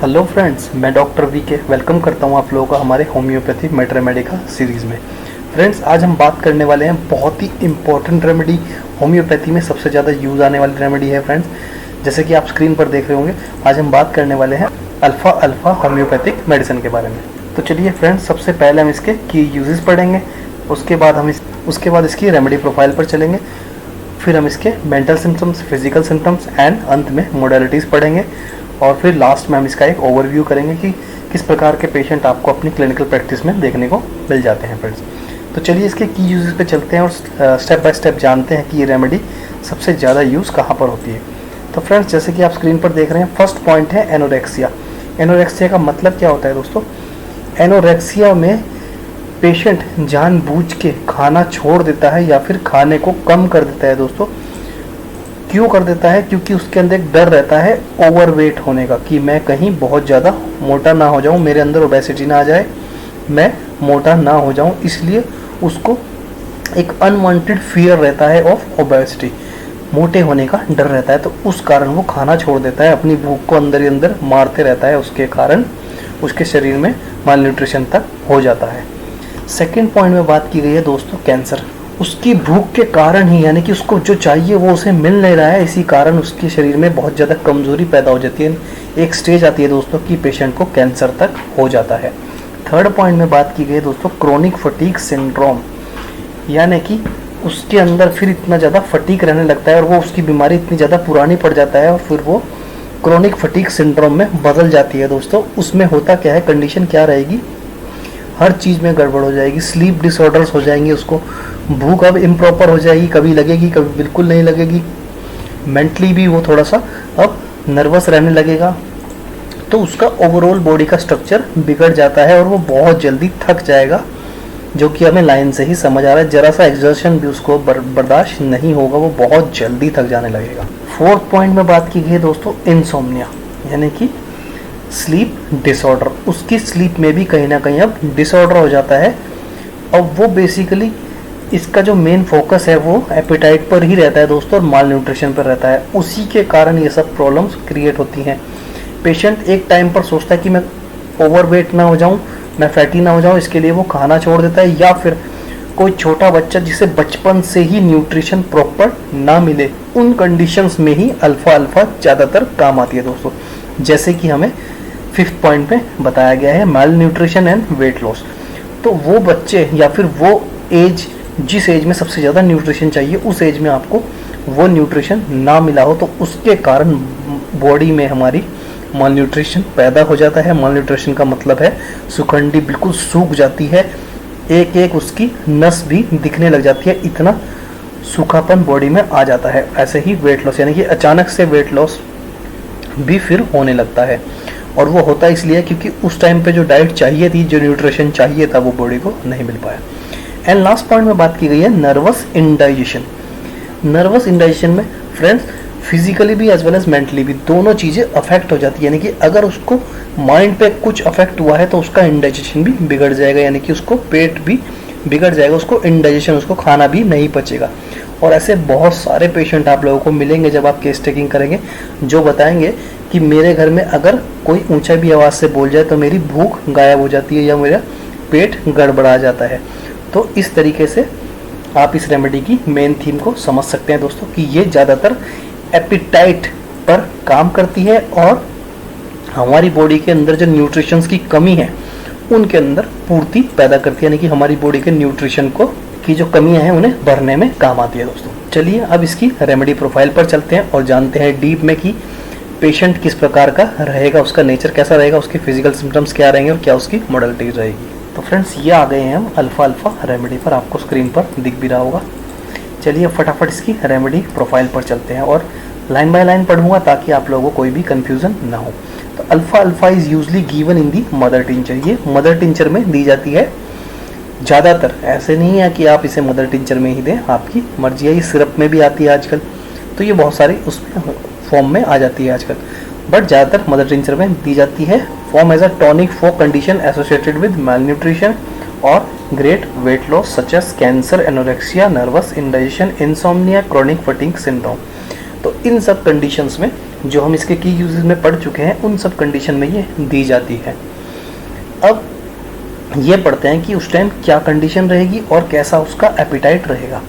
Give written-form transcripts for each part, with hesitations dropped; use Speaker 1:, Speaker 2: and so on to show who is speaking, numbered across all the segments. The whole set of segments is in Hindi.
Speaker 1: हेलो फ्रेंड्स, मैं डॉक्टर वी के वेलकम करता हूं आप लोगों का हमारे होम्योपैथी मैटर मेडिका सीरीज़ में। फ्रेंड्स, आज हम बात करने वाले हैं बहुत ही इंपॉर्टेंट रेमेडी, होम्योपैथी में सबसे ज़्यादा यूज़ आने वाली रेमेडी है फ्रेंड्स। जैसे कि आप स्क्रीन पर देख रहे होंगे, आज हम बात करने वाले हैं अल्फ़ा अल्फ़ा होम्योपैथिक मेडिसिन के बारे में। तो चलिए फ्रेंड्स, सबसे पहले हम इसके की यूजेस पढ़ेंगे, उसके बाद इसकी रेमेडी प्रोफाइल पर चलेंगे, फिर हम इसके mental symptoms, physical symptoms and अंत में मोडालिटीज़ पढ़ेंगे, और फिर लास्ट में हम इसका एक ओवरव्यू करेंगे कि किस प्रकार के पेशेंट आपको अपनी क्लिनिकल प्रैक्टिस में देखने को मिल जाते हैं फ्रेंड्स। तो चलिए इसके की यूजेस पे चलते हैं और स्टेप बाय स्टेप जानते हैं कि ये रेमेडी सबसे ज़्यादा यूज़ कहाँ पर होती है। तो फ्रेंड्स, जैसे कि आप स्क्रीन पर देख रहे हैं, फर्स्ट पॉइंट है एनोरेक्सिया। एनोरेक्सिया का मतलब क्या होता है दोस्तों? एनोरेक्सिया में पेशेंट जानबूझ के खाना छोड़ देता है या फिर खाने को कम कर देता है दोस्तों। क्यों कर देता है? क्योंकि उसके अंदर एक डर रहता है ओवरवेट होने का, कि मैं कहीं बहुत ज़्यादा मोटा ना हो जाऊं, मेरे अंदर ओबेसिटी ना आ जाए, मैं मोटा ना हो जाऊं, इसलिए उसको एक अनवांटेड फियर रहता है ऑफ ओबेसिटी, मोटे होने का डर रहता है। तो उस कारण वो खाना छोड़ देता है, अपनी भूख को अंदर ही अंदर मारते रहता है, उसके कारण उसके शरीर में माल न्यूट्रिशन तक हो जाता है। सेकेंड पॉइंट में बात की गई है दोस्तों कैंसर। उसकी भूख के कारण ही, यानी कि उसको जो चाहिए वो उसे मिल नहीं रहा है, इसी कारण उसके शरीर में बहुत ज़्यादा कमज़ोरी पैदा हो जाती है। एक स्टेज आती है दोस्तों कि पेशेंट को कैंसर तक हो जाता है। थर्ड पॉइंट में बात की गई है दोस्तों क्रोनिक फटीग सिंड्रोम, यानी कि उसके अंदर फिर इतना ज़्यादा फटीग रहने लगता है और वो उसकी बीमारी इतनी ज़्यादा पुरानी पड़ जाता है और फिर वो क्रोनिक फटीग सिंड्रोम में बदल जाती है दोस्तों। उसमें होता क्या है, कंडीशन क्या रहेगी, हर चीज़ में गड़बड़ हो जाएगी, स्लीप डिसऑर्डर्स हो जाएंगे, उसको भूख अब इम्प्रॉपर हो जाएगी, कभी लगेगी कभी बिल्कुल नहीं लगेगी, मेंटली भी वो थोड़ा सा अब नर्वस रहने लगेगा। तो उसका ओवरऑल बॉडी का स्ट्रक्चर बिगड़ जाता है और वो बहुत जल्दी थक जाएगा, जो कि हमें लाइन से ही समझ आ रहा है। जरा सा एक्सर्शन भी उसको बर्दाश्त नहीं होगा, वो बहुत जल्दी थक जाने लगेगा। फोर्थ पॉइंट में बात की गई है दोस्तों इंसोम्निया, यानी कि स्लीप डिसऑर्डर। उसकी स्लीप में भी कहीं ना कहीं अब डिसऑर्डर हो जाता है। अब वो बेसिकली इसका जो मेन फोकस है वो एपेटाइट पर ही रहता है दोस्तों और माल न्यूट्रिशन पर रहता है। उसी के कारण ये सब प्रॉब्लम्स क्रिएट होती हैं। पेशेंट एक टाइम पर सोचता है कि मैं ओवरवेट ना हो जाऊं, मैं फैटी ना हो जाऊं, इसके लिए वो खाना छोड़ देता है। या फिर कोई छोटा बच्चा जिसे बचपन से ही न्यूट्रिशन प्रॉपर ना मिले, उन कंडीशंस में ही अल्फ़ा अल्फ़ा ज़्यादातर काम आती है दोस्तों। जैसे कि हमें फिफ्थ पॉइंट में बताया गया है माल न्यूट्रिशन एंड वेट लॉस। तो वो बच्चे या फिर वो एज, जिस एज में सबसे ज़्यादा न्यूट्रिशन चाहिए, उस एज में आपको वो न्यूट्रिशन ना मिला हो, तो उसके कारण बॉडी में हमारी माल न्यूट्रिशन पैदा हो जाता है। माल न्यूट्रिशन का मतलब है सुखंडी बिल्कुल सूख जाती है, एक एक उसकी नस भी दिखने लग जाती है, इतना सूखापन बॉडी में आ जाता है। ऐसे ही वेट लॉस, यानी कि अचानक से वेट लॉस भी फिर होने लगता है। और वो होता इसलिए क्योंकि उस टाइम पे जो डाइट चाहिए थी, जो न्यूट्रिशन चाहिए था, वो बॉडी को नहीं मिल पाया। एंड लास्ट पॉइंट में बात की गई है नर्वस इंडाइजेशन। नर्वस इंडाइजेशन में फ्रेंड्स फिजिकली भी एज वेल एज मेंटली भी दोनों चीज़ें अफेक्ट हो जाती है। यानी कि अगर उसको माइंड पे कुछ अफेक्ट हुआ है तो उसका इंडाइजेशन भी बिगड़ जाएगा, यानी कि उसको पेट भी बिगड़ जाएगा, उसको इंडाइजेशन, उसको खाना भी नहीं पचेगा। और ऐसे बहुत सारे पेशेंट आप लोगों को मिलेंगे जब आप केस टेकिंग करेंगे, जो बताएंगे कि मेरे घर में अगर कोई ऊंचा भी आवाज़ से बोल जाए तो मेरी भूख गायब हो जाती है या मेरा पेट गड़बड़ा जाता है। तो इस तरीके से आप इस रेमेडी की मेन थीम को समझ सकते हैं दोस्तों, कि ये ज़्यादातर एपिटाइट पर काम करती है और हमारी बॉडी के अंदर जो न्यूट्रिशंस की कमी है उनके अंदर पूर्ति पैदा करती है, यानी कि हमारी बॉडी के न्यूट्रिशन को की जो कमियां हैं उन्हें भरने में काम आती है दोस्तों। चलिए अब इसकी रेमेडी प्रोफाइल पर चलते हैं और जानते हैं डीप में कि पेशेंट किस प्रकार का रहेगा, उसका नेचर कैसा रहेगा, उसके फिजिकल सिम्टम्स क्या रहेंगे और क्या उसकी मॉडलिटी रहेगी। तो फ्रेंड्स, ये आ गए हैं हम अल्फ़ा अल्फ़ा रेमेडी पर, आपको स्क्रीन पर दिख भी रहा होगा। चलिए फटाफट इसकी रेमेडी प्रोफाइल पर चलते हैं और लाइन बाय लाइन पढ़ूंगा ताकि आप लोगों को कोई भी कन्फ्यूज़न ना हो। तो alpha alpha is usually given in the mother tincture. ये मदर टिंचर में दी जाती है ज़्यादातर, ऐसे नहीं है कि आप इसे मदर टिंचर में ही दें, आपकी मर्जी है। ये सिरप में भी आती है आजकल, तो ये बहुत सारी उसमें फॉर्म में आ जाती है आजकल, बट ज़्यादातर मदर टिंचर में दी जाती है। Form as a tonic for condition associated with malnutrition और great weight loss such as cancer, anorexia, nervous indigestion, insomnia, chronic fatigue syndrome. तो इन सब कंडीशंस में जो हम इसके की यूजेस में पढ़ चुके हैं उन सब कंडीशन में ये दी जाती है। अब ये पढ़ते हैं कि उस टाइम क्या कंडीशन रहेगी और कैसा उसका एपिटाइट रहेगा।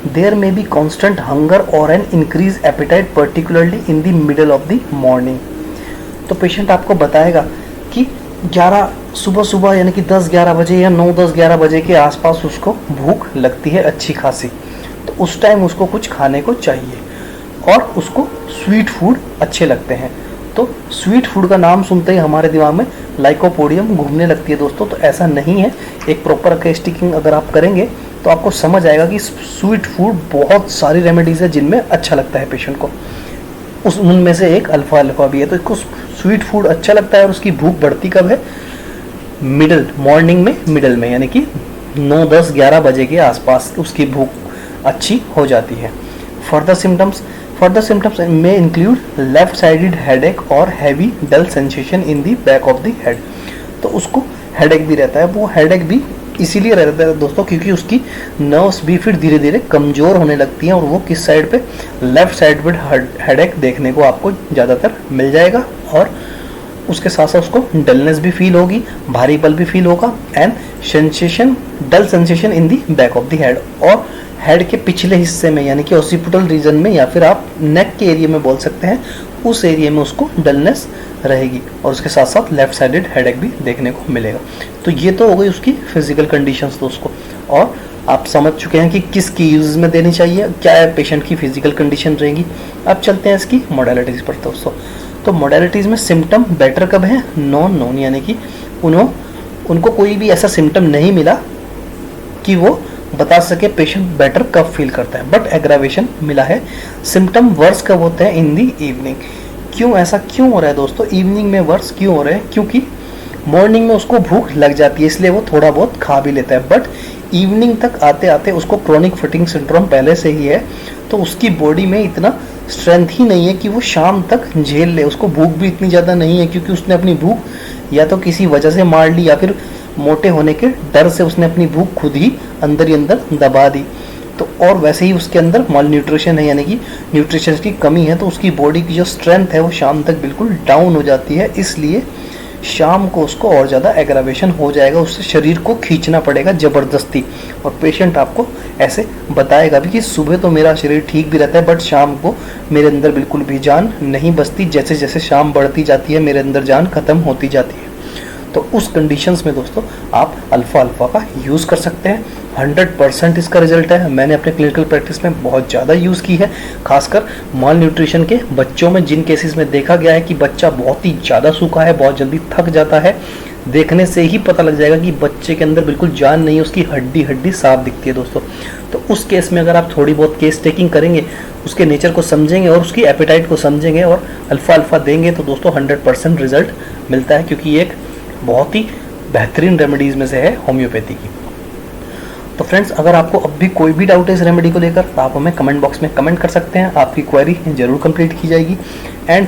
Speaker 1: देयर में बी कॉन्स्टेंट हंगर और an increase appetite particularly in the middle of the morning. तो पेशेंट आपको बताएगा कि 11 सुबह यानी कि 10-11 बजे या 9-10-11 बजे के आसपास उसको भूख लगती है अच्छी खासी, तो उस टाइम उसको कुछ खाने को चाहिए और उसको स्वीट फूड अच्छे लगते हैं। तो स्वीट फूड का नाम सुनते ही हमारे दिमाग में लाइकोपोडियम घूमने लगती है दोस्तों, तो ऐसा नहीं है। एक प्रॉपर अकेस्टिकिंग अगर आप करेंगे तो आपको समझ आएगा कि स्वीट फूड बहुत सारी रेमेडीज़ है जिनमें अच्छा लगता है पेशेंट को, उनमें से एक अल्फा अल्फा भी है। तो इसको स्वीट फूड अच्छा लगता है और उसकी भूख बढ़ती कब है? मॉर्निंग में, मिडल में, यानी कि 9-10-11 बजे के आसपास उसकी भूख अच्छी हो जाती है। फर्दर सिम्टम्स में इंक्लूड लेफ्ट साइडेड हेडेक और heavy dull sensation in the back of the head. तो उसको हेडेक भी रहता है, वो हेडेक भी इसीलिए रहता है दोस्तों क्योंकि उसकी नर्व्स भी फिर धीरे धीरे कमज़ोर होने लगती हैं और वो किस साइड पे? लेफ्ट साइड पे हेडेक देखने को आपको ज़्यादातर मिल जाएगा। और उसके साथ साथ उसको डलनेस भी फील होगी, भारीपन भी फील होगा and dull sensation in the back of the head. और हेड के पिछले हिस्से में यानी कि ऑसिपिटल रीजन में या फिर आप नेक के एरिया में बोल सकते हैं, उस एरिया में उसको डलनेस रहेगी और उसके साथ साथ लेफ्ट साइडेड हेडेक भी देखने को मिलेगा। तो ये तो हो गई उसकी फिजिकल कंडीशंस दोस्तों, और आप समझ चुके हैं कि किस की यूज में देनी चाहिए, क्या है पेशेंट की फिजिकल कंडीशन रहेगी। अब चलते हैं इसकी मोडालिटीज़ पर दोस्तों। तो मोडालिटीज़ में सिम्टम बेटर कब है? नॉन, यानी कि उनको कोई भी ऐसा सिम्टम नहीं मिला कि वो बता सके पेशेंट बेटर कब फील करता है, बट एग्रावेशन मिला है। सिम्टम वर्स कब होते हैं? इन दी इवनिंग। ऐसा क्यों हो रहा है दोस्तों? इवनिंग में वर्स क्यों हो रहे हैं? क्योंकि मॉर्निंग में उसको भूख लग जाती है इसलिए वो थोड़ा बहुत खा भी लेता है, बट इवनिंग तक आते आते उसको क्रोनिक फटीग सिंड्रोम पहले से ही है, तो उसकी बॉडी में इतना स्ट्रेंथ ही नहीं है कि वो शाम तक झेल ले। उसको भूख भी इतनी ज़्यादा नहीं है क्योंकि उसने अपनी भूख या तो किसी वजह से मार ली या फिर मोटे होने के डर से उसने अपनी भूख खुद ही अंदर दबा दी। तो और वैसे ही उसके अंदर माल न्यूट्रिशन है यानी कि न्यूट्रिशन की कमी है, तो उसकी बॉडी की जो स्ट्रेंथ है वो शाम तक बिल्कुल डाउन हो जाती है। इसलिए शाम को उसको और ज़्यादा एग्रावेशन हो जाएगा, उससे शरीर को खींचना पड़ेगा ज़बरदस्ती। और पेशेंट आपको ऐसे बताएगा भी कि सुबह तो मेरा शरीर ठीक भी रहता है बट शाम को मेरे अंदर बिल्कुल भी जान नहीं बचती, जैसे जैसे शाम बढ़ती जाती है मेरे अंदर जान ख़त्म होती जाती है। तो उस कंडीशंस में दोस्तों आप अल्फ़ा का यूज़ कर सकते हैं। 100% इसका रिजल्ट है। मैंने अपने क्लिनिकल प्रैक्टिस में बहुत ज़्यादा यूज़ की है, खासकर माल न्यूट्रिशन के बच्चों में, जिन केसेस में देखा गया है कि बच्चा बहुत ही ज़्यादा सूखा है, बहुत जल्दी थक जाता है। देखने से ही पता लग जाएगा कि बच्चे के अंदर बिल्कुल जान नहीं है, उसकी हड्डी साफ दिखती है दोस्तों। तो उस केस में अगर आप थोड़ी बहुत केस टेकिंग करेंगे, उसके नेचर को समझेंगे और उसकी एपेटाइट को समझेंगे और अल्फ़ा देंगे तो दोस्तों 100% रिजल्ट मिलता है, क्योंकि ये एक बहुत ही बेहतरीन रेमेडीज़ में से है होम्योपैथी की। तो फ्रेंड्स, अगर आपको अब भी कोई भी डाउट है इस रेमेडी को लेकर तो आप हमें कमेंट बॉक्स में कमेंट कर सकते हैं, आपकी क्वेरी ज़रूर कंप्लीट की जाएगी। एंड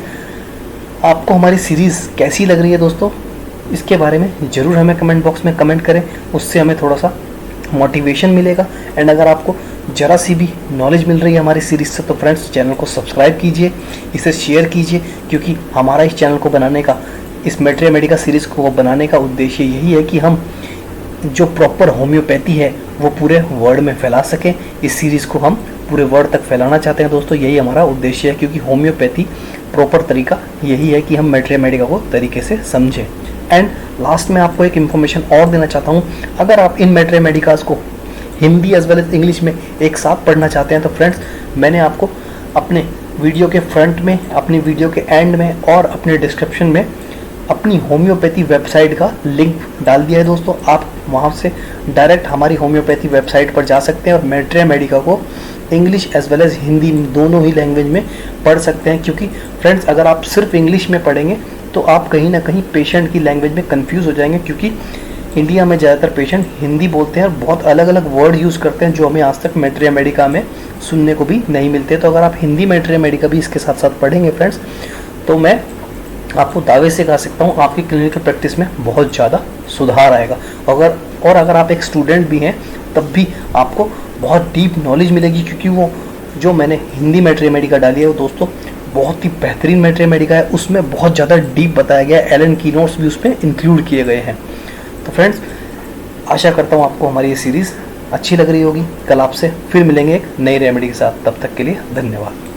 Speaker 1: आपको हमारी सीरीज़ कैसी लग रही है दोस्तों, इसके बारे में ज़रूर हमें कमेंट बॉक्स में कमेंट करें, उससे हमें थोड़ा सा मोटिवेशन मिलेगा। एंड अगर आपको ज़रा सी भी नॉलेज मिल रही है हमारी सीरीज़ से तो फ्रेंड्स चैनल को सब्सक्राइब कीजिए, इसे शेयर कीजिए, क्योंकि हमारा इस चैनल को बनाने का, इस मैट्रे मेडिका सीरीज़ को बनाने का उद्देश्य यही है कि हम जो प्रॉपर होम्योपैथी है वो पूरे वर्ल्ड में फैला सकें। इस सीरीज़ को हम पूरे वर्ल्ड तक फैलाना चाहते हैं दोस्तों, यही हमारा उद्देश्य है, क्योंकि होम्योपैथी प्रॉपर तरीका यही है कि हम मैट्रे मेडिका को तरीके से समझें। एंड लास्ट में आपको एक इन्फॉर्मेशन और देना चाहता हूँ, अगर आप इन मैट्रे मेडिकास को Hindi as well as English में एक साथ पढ़ना चाहते हैं तो फ्रेंड्स मैंने आपको अपने वीडियो के फ्रंट में, अपनी वीडियो के एंड में और अपने डिस्क्रिप्शन में अपनी होम्योपैथी वेबसाइट का लिंक डाल दिया है दोस्तों। आप वहां से डायरेक्ट हमारी होम्योपैथी वेबसाइट पर जा सकते हैं और मैट्रे मेडिका को English as well as Hindi दोनों ही लैंग्वेज में पढ़ सकते हैं, क्योंकि फ्रेंड्स अगर आप सिर्फ इंग्लिश में पढ़ेंगे तो आप कहीं ना कहीं पेशेंट की लैंग्वेज में कंफ्यूज हो जाएंगे, क्योंकि इंडिया में ज़्यादातर पेशेंट हिंदी बोलते हैं और बहुत अलग अलग वर्ड यूज़ करते हैं जो हमें आज तक मैट्रे मेडिका में सुनने को भी नहीं मिलते। तो अगर आप हिंदी मैट्रे मेडिका भी इसके साथ साथ पढ़ेंगे फ्रेंड्स, तो मैं आपको दावे से कह सकता हूँ आपकी क्लिनिकल प्रैक्टिस में बहुत ज़्यादा सुधार आएगा। अगर आप एक स्टूडेंट भी हैं तब भी आपको बहुत डीप नॉलेज मिलेगी, क्योंकि वो जो मैंने हिंदी मैट्रे मेडिका डाली है वो दोस्तों बहुत ही बेहतरीन मैट्रे मेडिका है, उसमें बहुत ज़्यादा डीप बताया गया है, एलन की नोट्स भी उसमें इंक्लूड किए गए हैं। तो फ्रेंड्स, आशा करता हूँ आपको हमारी ये सीरीज़ अच्छी लग रही होगी। कल आपसे फिर मिलेंगे एक नई रेमेडी के साथ, तब तक के लिए धन्यवाद।